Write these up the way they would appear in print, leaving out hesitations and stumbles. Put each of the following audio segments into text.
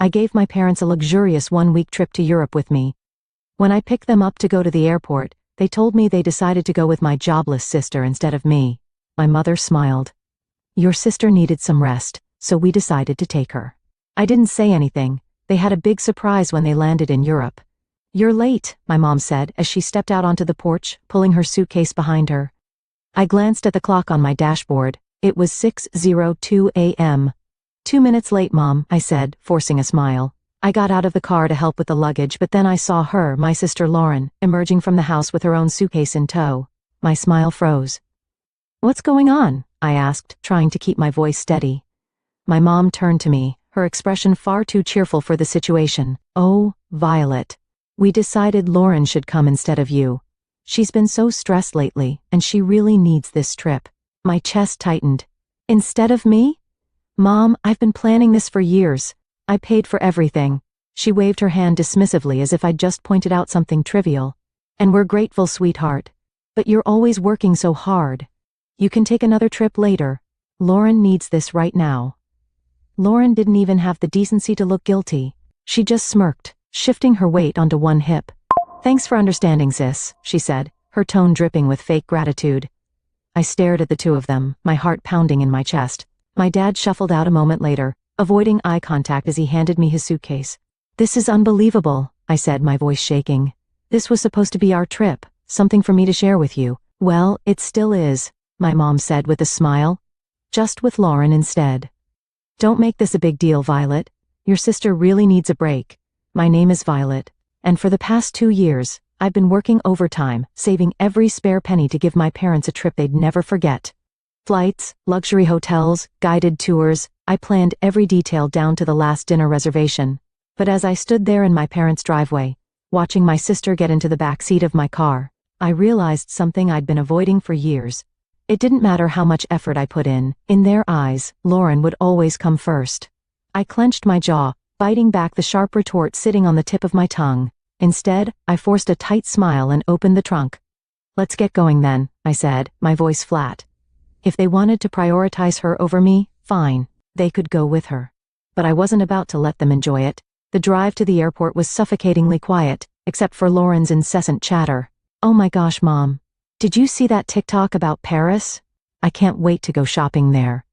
I gave my parents a luxurious one-week trip to Europe with me. When I picked them up to go to the airport, they told me they decided to go with my jobless sister instead of me. My mother smiled. Your sister needed some rest, so we decided to take her. I didn't say anything. They had a big surprise when they landed in Europe. You're late, my mom said as she stepped out onto the porch, pulling her suitcase behind her. I glanced at the clock on my dashboard. It was 6:02 a.m. 2 minutes late, Mom, I said, forcing a smile. I got out of the car to help with the luggage, but then I saw her, my sister Lauren, emerging from the house with her own suitcase in tow. My smile froze. What's going on? I asked, trying to keep my voice steady. My mom turned to me, her expression far too cheerful for the situation. Oh, Violet. We decided Lauren should come instead of you. She's been so stressed lately, and she really needs this trip. My chest tightened. Instead of me? Mom, I've been planning this for years. I paid for everything. She waved her hand dismissively as if I'd just pointed out something trivial. And we're grateful, sweetheart. But you're always working so hard. You can take another trip later. Lauren needs this right now. Lauren didn't even have the decency to look guilty. She just smirked, shifting her weight onto one hip. Thanks for understanding, sis, she said, her tone dripping with fake gratitude. I stared at the two of them, my heart pounding in my chest. My dad shuffled out a moment later, avoiding eye contact as he handed me his suitcase. This is unbelievable, I said, my voice shaking. This was supposed to be our trip, something for me to share with you. Well, it still is, my mom said with a smile. Just with Lauren instead. Don't make this a big deal, Violet. Your sister really needs a break. My name is Violet, and for the past 2 years, I've been working overtime, saving every spare penny to give my parents a trip they'd never forget. Flights, luxury hotels, guided tours, I planned every detail down to the last dinner reservation. But as I stood there in my parents' driveway, watching my sister get into the back seat of my car, I realized something I'd been avoiding for years. It didn't matter how much effort I put in their eyes, Lauren would always come first. I clenched my jaw, biting back the sharp retort sitting on the tip of my tongue. Instead, I forced a tight smile and opened the trunk. Let's get going then, I said, my voice flat. If they wanted to prioritize her over me, fine, they could go with her. But I wasn't about to let them enjoy it. The drive to the airport was suffocatingly quiet, except for Lauren's incessant chatter. Oh my gosh, Mom. Did you see that TikTok about Paris? I can't wait to go shopping there.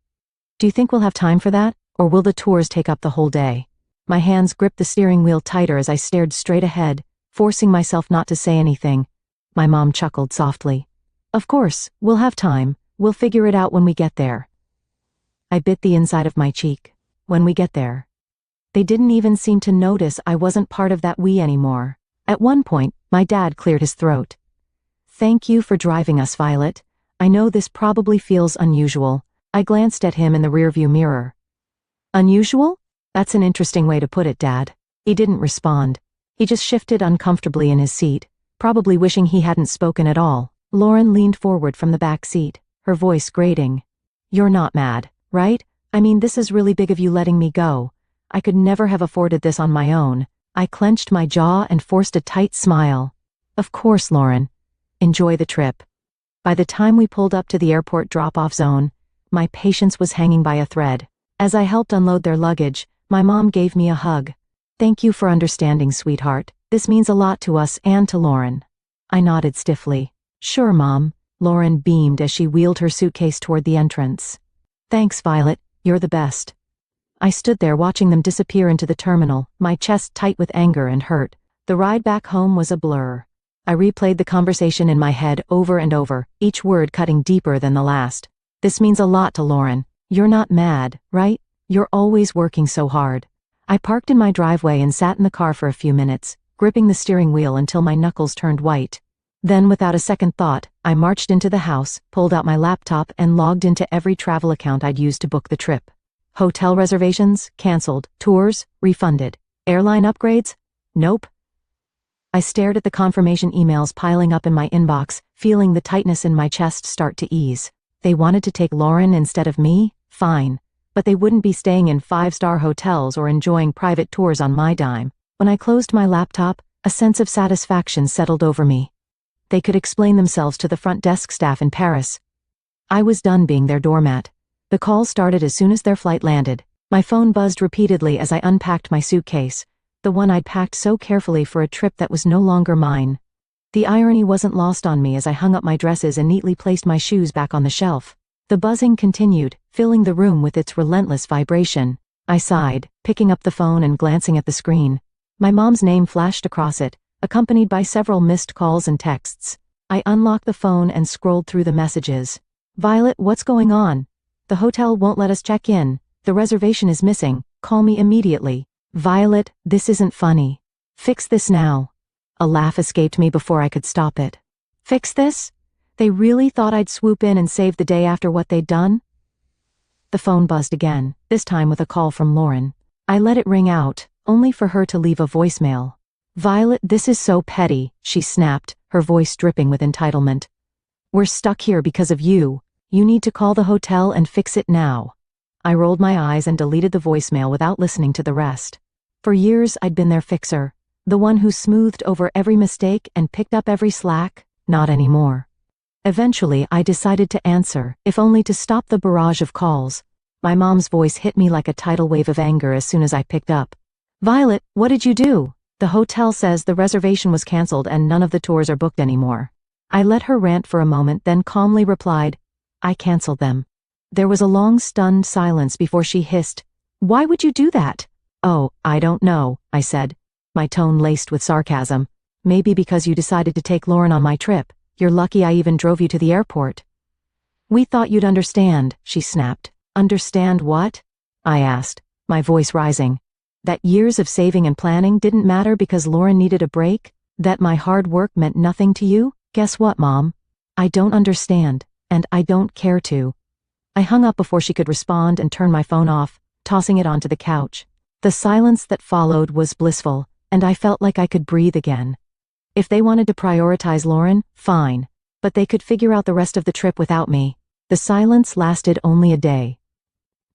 Do you think we'll have time for that, or will the tours take up the whole day? My hands gripped the steering wheel tighter as I stared straight ahead, forcing myself not to say anything. My mom chuckled softly. Of course, we'll have time. We'll figure it out when we get there. I bit the inside of my cheek. When we get there. They didn't even seem to notice I wasn't part of that we anymore. At one point, my dad cleared his throat. Thank you for driving us, Violet. I know this probably feels unusual. I glanced at him in the rearview mirror. Unusual? That's an interesting way to put it, Dad. He didn't respond. He just shifted uncomfortably in his seat, probably wishing he hadn't spoken at all. Lauren leaned forward from the back seat, her voice grating. You're not mad, right? I mean, this is really big of you letting me go. I could never have afforded this on my own. I clenched my jaw and forced a tight smile. Of course, Lauren. Enjoy the trip. By the time we pulled up to the airport drop-off zone, my patience was hanging by a thread. As I helped unload their luggage, my mom gave me a hug. Thank you for understanding, sweetheart. This means a lot to us and to Lauren. I nodded stiffly. Sure, Mom. Lauren beamed as she wheeled her suitcase toward the entrance. Thanks, Violet. You're the best. I stood there watching them disappear into the terminal, my chest tight with anger and hurt. The ride back home was a blur. I replayed the conversation in my head over and over, each word cutting deeper than the last. This means a lot to Lauren. You're not mad, right? You're always working so hard. I parked in my driveway and sat in the car for a few minutes, gripping the steering wheel until my knuckles turned white. Then, without a second thought, I marched into the house, pulled out my laptop and logged into every travel account I'd used to book the trip. Hotel reservations, canceled. Tours, refunded. Airline upgrades? Nope. I stared at the confirmation emails piling up in my inbox, feeling the tightness in my chest start to ease. They wanted to take Lauren instead of me? Fine. But they wouldn't be staying in 5-star hotels or enjoying private tours on my dime. When I closed my laptop, a sense of satisfaction settled over me. They could explain themselves to the front desk staff in Paris. I was done being their doormat. The call started as soon as their flight landed. My phone buzzed repeatedly as I unpacked my suitcase, the one I'd packed so carefully for a trip that was no longer mine. The irony wasn't lost on me as I hung up my dresses and neatly placed my shoes back on the shelf. The buzzing continued, filling the room with its relentless vibration. I sighed, picking up the phone and glancing at the screen. My mom's name flashed across it, accompanied by several missed calls and texts. I unlocked the phone and scrolled through the messages. "Violet, what's going on? The hotel won't let us check in. The reservation is missing. Call me immediately." "Violet, this isn't funny. Fix this now." A laugh escaped me before I could stop it. "Fix this? They really thought I'd swoop in and save the day after what they'd done?" The phone buzzed again, this time with a call from Lauren. I let it ring out, only for her to leave a voicemail. "Violet, this is so petty," she snapped, her voice dripping with entitlement. "We're stuck here because of you. You need to call the hotel and fix it now." I rolled my eyes and deleted the voicemail without listening to the rest. For years I'd been their fixer, the one who smoothed over every mistake and picked up every slack. Not anymore. Eventually I decided to answer, if only to stop the barrage of calls. My mom's voice hit me like a tidal wave of anger as soon as I picked up. "Violet, what did you do? The hotel says the reservation was canceled and none of the tours are booked anymore." I let her rant for a moment, then calmly replied, "I canceled them." There was a long stunned silence before she hissed, "Why would you do that?" "Oh, I don't know," I said, my tone laced with sarcasm. "Maybe because you decided to take Lauren on my trip. You're lucky I even drove you to the airport." "We thought you'd understand," she snapped. "Understand what?" I asked, my voice rising. "That years of saving and planning didn't matter because Lauren needed a break? That my hard work meant nothing to you? Guess what, Mom? I don't understand, and I don't care to." I hung up before she could respond and turned my phone off, tossing it onto the couch. The silence that followed was blissful, and I felt like I could breathe again. If they wanted to prioritize Lauren, fine, but they could figure out the rest of the trip without me. The silence lasted only a day.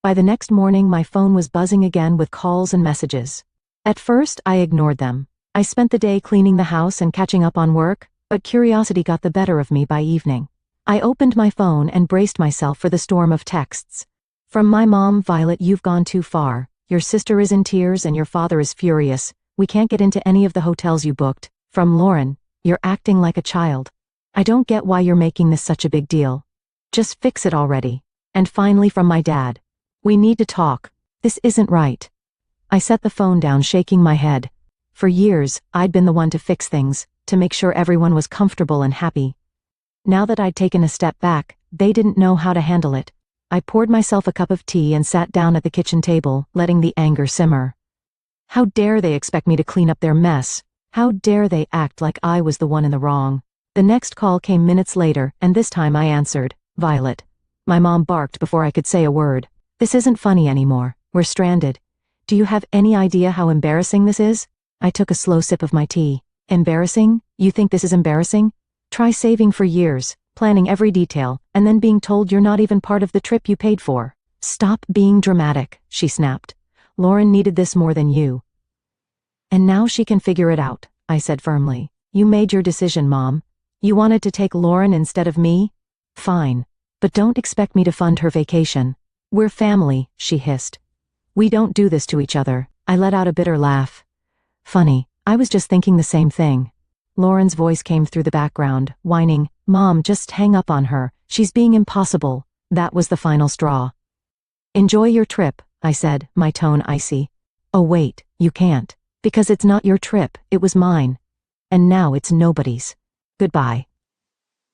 By the next morning, my phone was buzzing again with calls and messages. At first, I ignored them. I spent the day cleaning the house and catching up on work, but curiosity got the better of me by evening. I opened my phone and braced myself for the storm of texts. From my mom, "Violet, you've gone too far. Your sister is in tears and your father is furious. We can't get into any of the hotels you booked." From Lauren, "You're acting like a child. I don't get why you're making this such a big deal. Just fix it already." And finally from my dad, "We need to talk. This isn't right." I set the phone down, shaking my head. For years, I'd been the one to fix things, to make sure everyone was comfortable and happy. Now that I'd taken a step back, they didn't know how to handle it. I poured myself a cup of tea and sat down at the kitchen table, letting the anger simmer. How dare they expect me to clean up their mess? How dare they act like I was the one in the wrong? The next call came minutes later, and this time I answered, "Violet." My mom barked before I could say a word. "This isn't funny anymore. We're stranded. Do you have any idea how embarrassing this is?" I took a slow sip of my tea. "Embarrassing? You think this is embarrassing? Try saving for years, planning every detail, and then being told you're not even part of the trip you paid for." "Stop being dramatic," she snapped. "Lauren needed this more than you. And now she can figure it out," I said firmly. "You made your decision, Mom. You wanted to take Lauren instead of me? Fine. But don't expect me to fund her vacation. We're family," she hissed. "We don't do this to each other." I let out a bitter laugh. "Funny, I was just thinking the same thing." Lauren's voice came through the background, whining, "Mom, just hang up on her. She's being impossible." That was the final straw. "Enjoy your trip," I said, my tone icy. "Oh wait, you can't. Because it's not your trip, it was mine. And now it's nobody's. Goodbye."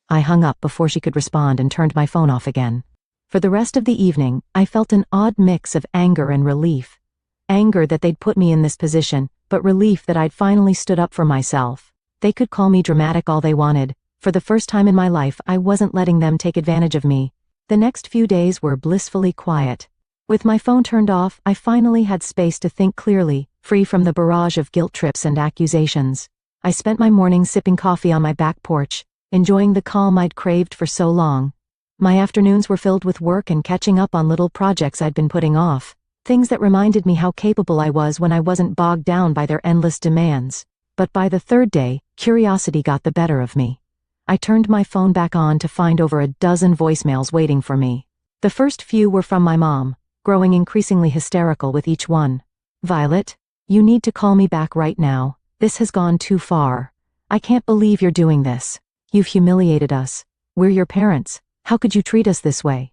I hung up before she could respond and turned my phone off again. For the rest of the evening, I felt an odd mix of anger and relief. Anger that they'd put me in this position, but relief that I'd finally stood up for myself. They could call me dramatic all they wanted. For the first time in my life, I wasn't letting them take advantage of me. The next few days were blissfully quiet. With my phone turned off, I finally had space to think clearly, free from the barrage of guilt trips and accusations. I spent my mornings sipping coffee on my back porch, enjoying the calm I'd craved for so long. My afternoons were filled with work and catching up on little projects I'd been putting off, things that reminded me how capable I was when I wasn't bogged down by their endless demands. But by the third day, curiosity got the better of me. I turned my phone back on to find over a dozen voicemails waiting for me. The first few were from my mom. growing increasingly hysterical with each one. Violet, you need to call me back right now. This has gone too far. I can't believe you're doing this. You've humiliated us. We're your parents. How could you treat us this way?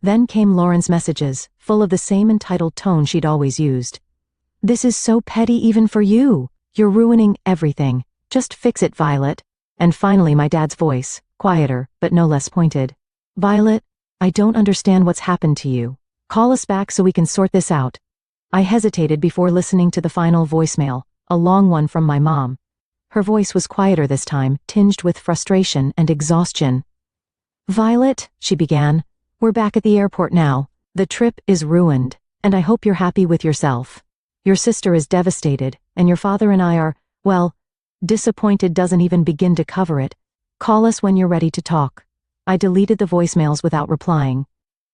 Then came Lauren's messages, full of the same entitled tone she'd always used. This is so petty even for you. You're ruining everything. Just fix it, Violet. And finally my dad's voice, quieter, but no less pointed. Violet, I don't understand what's happened to you. Call us back so we can sort this out. I hesitated before listening to the final voicemail, a long one from my mom. Her voice was quieter this time, tinged with frustration and exhaustion. Violet, she began, we're back at the airport now. The trip is ruined, and I hope you're happy with yourself. Your sister is devastated, and your father and I are, well, disappointed doesn't even begin to cover it. Call us when you're ready to talk. I deleted the voicemails without replying.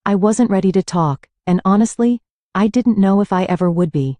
I wasn't ready to talk, and honestly, I didn't know if I ever would be.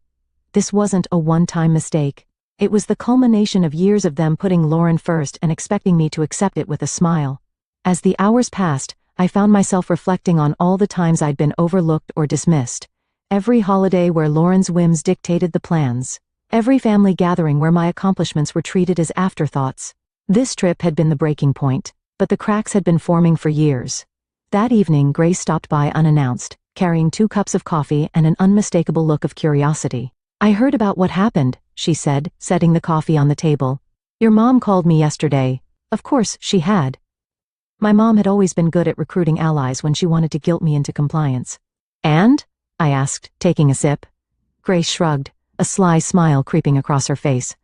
This wasn't a one-time mistake. It was the culmination of years of them putting Lauren first and expecting me to accept it with a smile. As the hours passed, I found myself reflecting on all the times I'd been overlooked or dismissed. Every holiday where Lauren's whims dictated the plans. Every family gathering where my accomplishments were treated as afterthoughts. This trip had been the breaking point, but the cracks had been forming for years. That evening, Grace stopped by unannounced, carrying 2 cups of coffee and an unmistakable look of curiosity. I heard about what happened, she said, setting the coffee on the table. Your mom called me yesterday. Of course, she had. My mom had always been good at recruiting allies when she wanted to guilt me into compliance. And? I asked, taking a sip. Grace shrugged, a sly smile creeping across her face.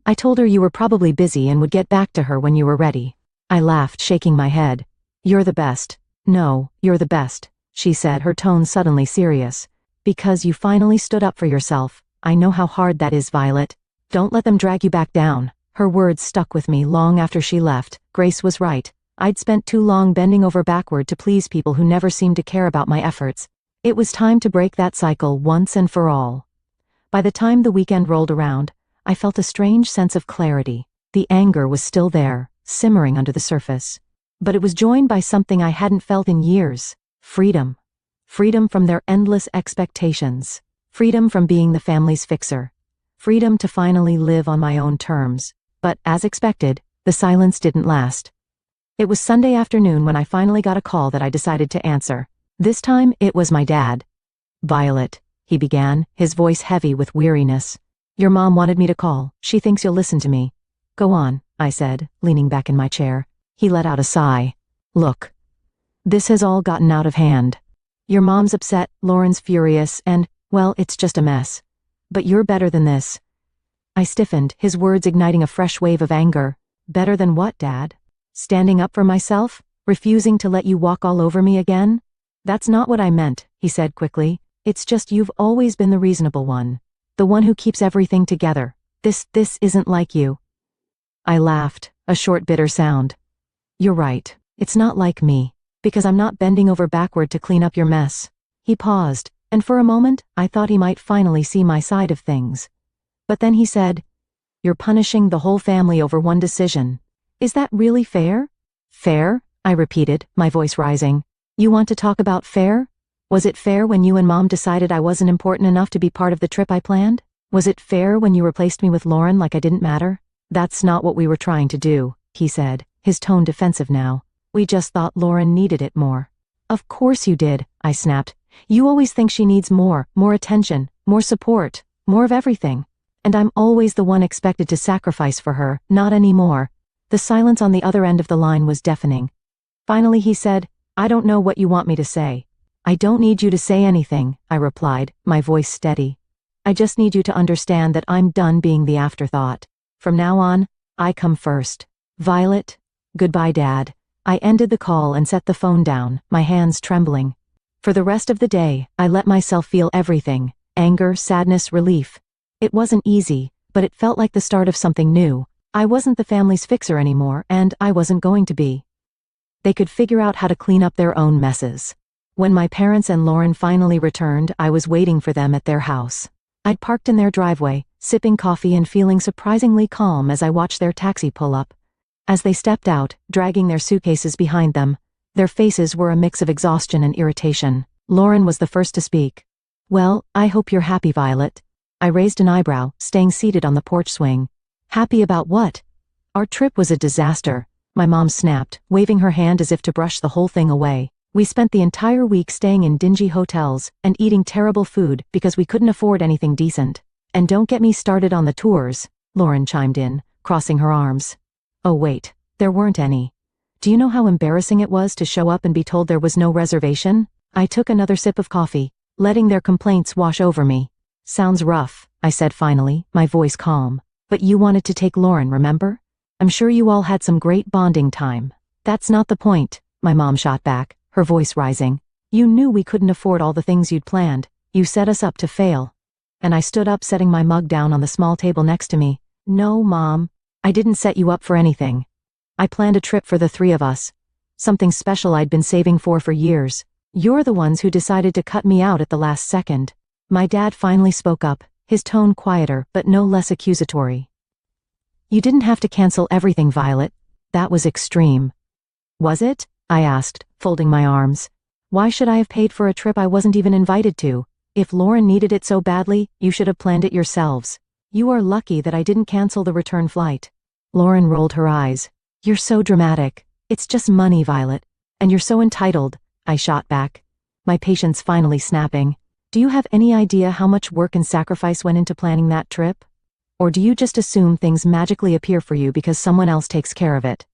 I told her you were probably busy and would get back to her when you were ready. I laughed, shaking my head. You're the best. No, you're the best, she said, her tone suddenly serious. Because you finally stood up for yourself. I know how hard that is, Violet. Don't let them drag you back down. Her words stuck with me long after she left. Grace was right. I'd spent too long bending over backward to please people who never seemed to care about my efforts. It was time to break that cycle once and for all. By the time the weekend rolled around, I felt a strange sense of clarity. The anger was still there, simmering under the surface. But it was joined by something I hadn't felt in years. Freedom. Freedom from their endless expectations. Freedom from being the family's fixer. Freedom to finally live on my own terms. But, as expected, the silence didn't last. It was Sunday afternoon when I finally got a call that I decided to answer. This time, it was my dad. Violet, he began, his voice heavy with weariness. Your mom wanted me to call. She thinks you'll listen to me. Go on, I said, leaning back in my chair. He let out a sigh. Look. This has all gotten out of hand. Your mom's upset, Lauren's furious, and, well, it's just a mess. But you're better than this. I stiffened, his words igniting a fresh wave of anger. Better than what, Dad? Standing up for myself? Refusing to let you walk all over me again? That's not what I meant, he said quickly. It's just you've always been the reasonable one. The one who keeps everything together. This isn't like you. I laughed, a short bitter sound. You're right. It's not like me. Because I'm not bending over backward to clean up your mess. He paused, and for a moment, I thought he might finally see my side of things. But then he said, You're punishing the whole family over one decision. Is that really fair? Fair? I repeated, my voice rising. You want to talk about fair? Was it fair when you and Mom decided I wasn't important enough to be part of the trip I planned? Was it fair when you replaced me with Lauren like I didn't matter? That's not what we were trying to do, he said, his tone defensive now. We just thought Lauren needed it more. Of course you did, I snapped. You always think she needs more attention, more support, more of everything. And I'm always the one expected to sacrifice for her, not anymore. The silence on the other end of the line was deafening. Finally he said, I don't know what you want me to say. I don't need you to say anything, I replied, my voice steady. I just need you to understand that I'm done being the afterthought. From now on, I come first. Violet, goodbye, Dad. I ended the call and set the phone down, my hands trembling. For the rest of the day, I let myself feel everything, anger, sadness, relief. It wasn't easy, but it felt like the start of something new. I wasn't the family's fixer anymore, and I wasn't going to be. They could figure out how to clean up their own messes. When my parents and Lauren finally returned, I was waiting for them at their house. I'd parked in their driveway, sipping coffee and feeling surprisingly calm as I watched their taxi pull up. As they stepped out, dragging their suitcases behind them, their faces were a mix of exhaustion and irritation. Lauren was the first to speak. Well, I hope you're happy, Violet. I raised an eyebrow, staying seated on the porch swing. Happy about what? Our trip was a disaster, my mom snapped, waving her hand as if to brush the whole thing away. We spent the entire week staying in dingy hotels and eating terrible food because we couldn't afford anything decent. And don't get me started on the tours, Lauren chimed in, crossing her arms. Oh wait, there weren't any. Do you know how embarrassing it was to show up and be told there was no reservation? I took another sip of coffee, letting their complaints wash over me. Sounds rough, I said finally, my voice calm. But you wanted to take Lauren, remember? I'm sure you all had some great bonding time. That's not the point, my mom shot back, her voice rising. You knew we couldn't afford all the things you'd planned. You set us up to fail. And I stood up, setting my mug down on the small table next to me. No, Mom. I didn't set you up for anything. I planned a trip for the three of us. Something special I'd been saving for years. You're the ones who decided to cut me out at the last second. My dad finally spoke up, his tone quieter but no less accusatory. You didn't have to cancel everything, Violet. That was extreme. Was it? I asked, folding my arms. Why should I have paid for a trip I wasn't even invited to? If Lauren needed it so badly, you should have planned it yourselves. You are lucky that I didn't cancel the return flight. Lauren rolled her eyes. You're so dramatic. It's just money, Violet. And you're so entitled, I shot back, my patience finally snapping. Do you have any idea how much work and sacrifice went into planning that trip? Or do you just assume things magically appear for you because someone else takes care of it?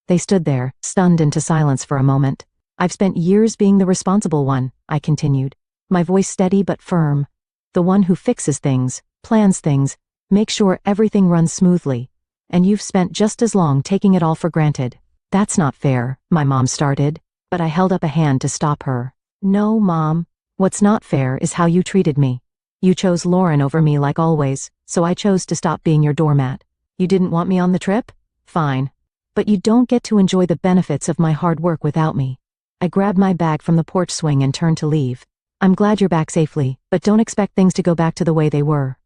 They stood there, stunned into silence for a moment. I've spent years being the responsible one, I continued, my voice steady but firm. The one who fixes things, plans things, makes sure everything runs smoothly. And you've spent just as long taking it all for granted. That's not fair, my mom started, but I held up a hand to stop her. No, Mom. What's not fair is how you treated me. You chose Lauren over me like always, so I chose to stop being your doormat. You didn't want me on the trip? Fine. But you don't get to enjoy the benefits of my hard work without me. I grabbed my bag from the porch swing and turned to leave. I'm glad you're back safely, but don't expect things to go back to the way they were.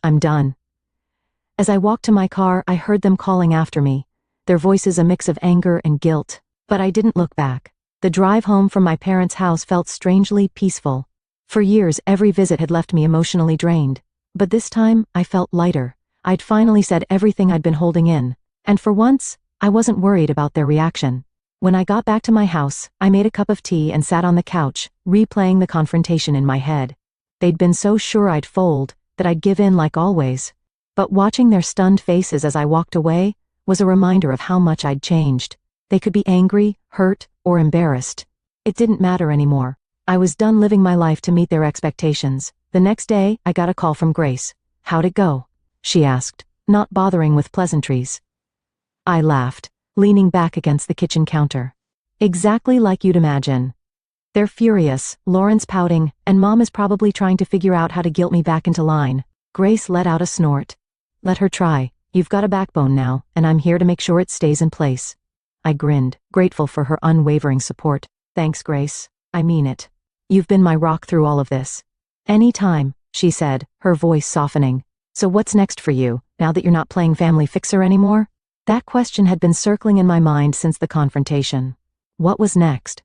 I'm done. As I walked to my car, I heard them calling after me, their voices a mix of anger and guilt, but I didn't look back. The drive home from my parents' house felt strangely peaceful. For years, every visit had left me emotionally drained. But this time, I felt lighter. I'd finally said everything I'd been holding in. And for once, I wasn't worried about their reaction. When I got back to my house, I made a cup of tea and sat on the couch, replaying the confrontation in my head. They'd been so sure I'd fold, that I'd give in like always. But watching their stunned faces as I walked away was a reminder of how much I'd changed. They could be angry, hurt, or embarrassed. It didn't matter anymore. I was done living my life to meet their expectations. The next day, I got a call from Grace. How'd it go? She asked, not bothering with pleasantries. I laughed, leaning back against the kitchen counter. Exactly like you'd imagine. They're furious, Lauren's pouting, and Mom is probably trying to figure out how to guilt me back into line. Grace let out a snort. Let her try. You've got a backbone now, and I'm here to make sure it stays in place. I grinned, grateful for her unwavering support. Thanks, Grace. I mean it. You've been my rock through all of this. Any time, she said, her voice softening. So what's next for you, now that you're not playing family fixer anymore? That question had been circling in my mind since the confrontation. What was next?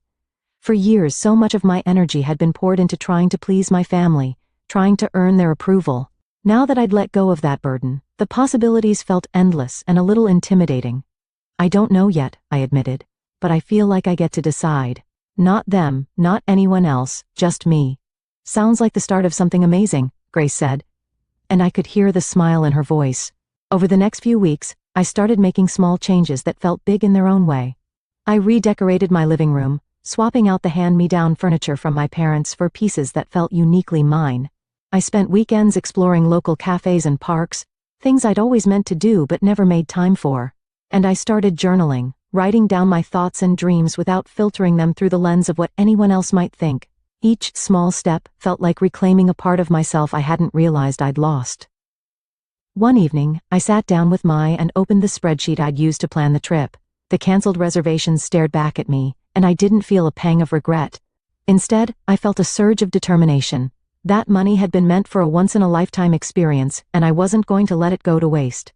For years, so much of my energy had been poured into trying to please my family, trying to earn their approval. Now that I'd let go of that burden, the possibilities felt endless and a little intimidating. I don't know yet, I admitted, but I feel like I get to decide. Not them, not anyone else, just me. Sounds like the start of something amazing, Grace said. And I could hear the smile in her voice. Over the next few weeks, I started making small changes that felt big in their own way. I redecorated my living room, swapping out the hand-me-down furniture from my parents for pieces that felt uniquely mine. I spent weekends exploring local cafes and parks, things I'd always meant to do but never made time for. And I started journaling, writing down my thoughts and dreams without filtering them through the lens of what anyone else might think. Each small step felt like reclaiming a part of myself I hadn't realized I'd lost. One evening, I sat down with Mai and opened the spreadsheet I'd used to plan the trip. The canceled reservations stared back at me, and I didn't feel a pang of regret. Instead, I felt a surge of determination. That money had been meant for a once-in-a-lifetime experience, and I wasn't going to let it go to waste.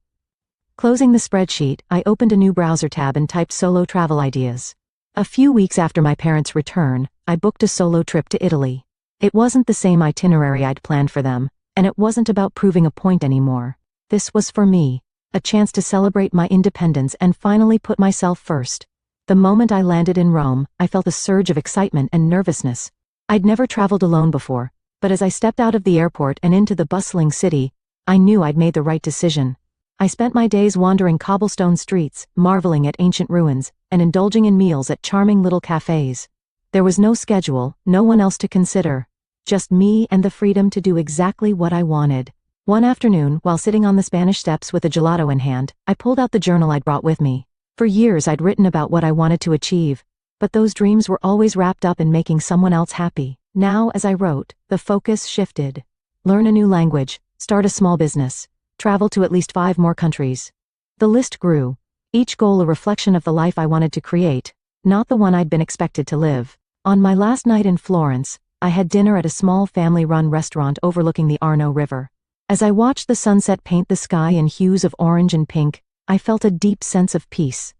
Closing the spreadsheet, I opened a new browser tab and typed solo travel ideas. A few weeks after my parents' return, I booked a solo trip to Italy. It wasn't the same itinerary I'd planned for them, and it wasn't about proving a point anymore. This was for me, a chance to celebrate my independence and finally put myself first. The moment I landed in Rome, I felt a surge of excitement and nervousness. I'd never traveled alone before, but as I stepped out of the airport and into the bustling city, I knew I'd made the right decision. I spent my days wandering cobblestone streets, marveling at ancient ruins, and indulging in meals at charming little cafes. There was no schedule, no one else to consider. Just me and the freedom to do exactly what I wanted. One afternoon, while sitting on the Spanish steps with a gelato in hand, I pulled out the journal I'd brought with me. For years I'd written about what I wanted to achieve, but those dreams were always wrapped up in making someone else happy. Now, as I wrote, the focus shifted. Learn a new language, start a small business, travel to at least 5 more countries. The list grew, each goal a reflection of the life I wanted to create, not the one I'd been expected to live. On my last night in Florence, I had dinner at a small family-run restaurant overlooking the Arno River. As I watched the sunset paint the sky in hues of orange and pink, I felt a deep sense of peace.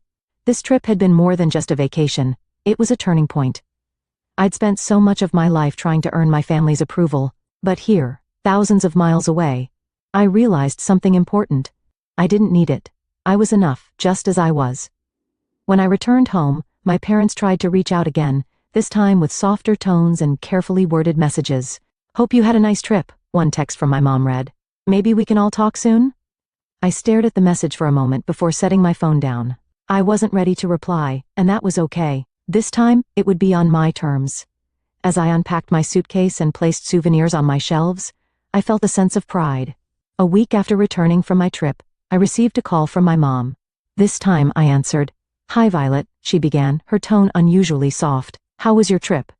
This trip had been more than just a vacation, it was a turning point. I'd spent so much of my life trying to earn my family's approval, but here, thousands of miles away, I realized something important. I didn't need it. I was enough, just as I was. When I returned home, my parents tried to reach out again, this time with softer tones and carefully worded messages. "Hope you had a nice trip," one text from my mom read. "Maybe we can all talk soon?" I stared at the message for a moment before setting my phone down. I wasn't ready to reply, and that was okay. This time, it would be on my terms. As I unpacked my suitcase and placed souvenirs on my shelves, I felt a sense of pride. A week after returning from my trip, I received a call from my mom. This time, I answered. "Hi, Violet," she began, her tone unusually soft. "How was your trip?"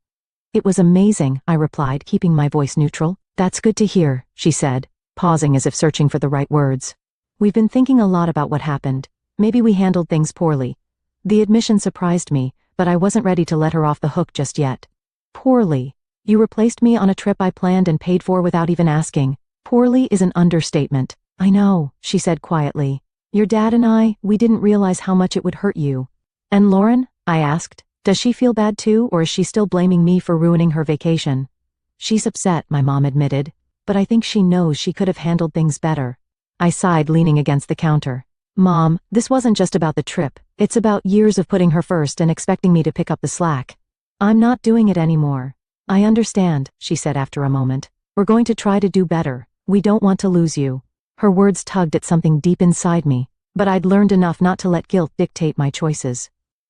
"It was amazing," I replied, keeping my voice neutral. "That's good to hear," she said, pausing as if searching for the right words. "We've been thinking a lot about what happened. Maybe we handled things poorly." The admission surprised me, but I wasn't ready to let her off the hook just yet. "Poorly? You replaced me on a trip I planned and paid for without even asking. Poorly is an understatement." "I know," she said quietly. "Your dad and we didn't realize how much it would hurt you." "And Lauren?" I asked. "Does she feel bad too, or is she still blaming me for ruining her vacation?" "She's upset," my mom admitted, "but I think she knows she could have handled things better." I sighed, leaning against the counter. "Mom, this wasn't just about the trip. It's about years of putting her first and expecting me to pick up the slack. I'm not doing it anymore." "I understand," she said after a moment. "We're going to try to do better. We don't want to lose you." Her words tugged at something deep inside me, but I'd learned enough not to let guilt dictate my choices.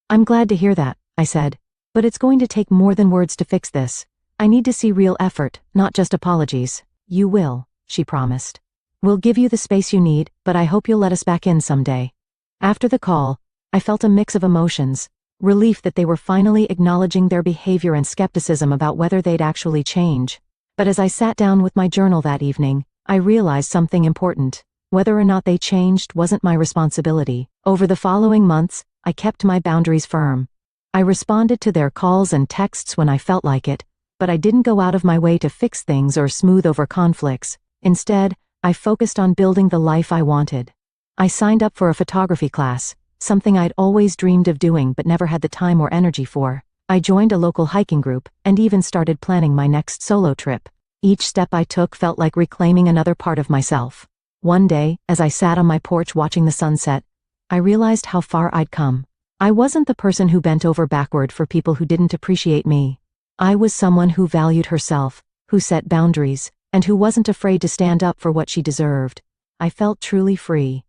"I'm glad to hear that," I said. "But it's going to take more than words to fix this. I need to see real effort, not just apologies." "You will," she promised. "We'll give you the space you need, but I hope you'll let us back in someday." After the call, I felt a mix of emotions. Relief that they were finally acknowledging their behavior and skepticism about whether they'd actually change. But as I sat down with my journal that evening, I realized something important. Whether or not they changed wasn't my responsibility. Over the following months, I kept my boundaries firm. I responded to their calls and texts when I felt like it, but I didn't go out of my way to fix things or smooth over conflicts. Instead, I focused on building the life I wanted. I signed up for a photography class, something I'd always dreamed of doing but never had the time or energy for. I joined a local hiking group and even started planning my next solo trip. Each step I took felt like reclaiming another part of myself. One day, as I sat on my porch watching the sunset, I realized how far I'd come. I wasn't the person who bent over backward for people who didn't appreciate me. I was someone who valued herself, who set boundaries, and who wasn't afraid to stand up for what she deserved. I felt truly free.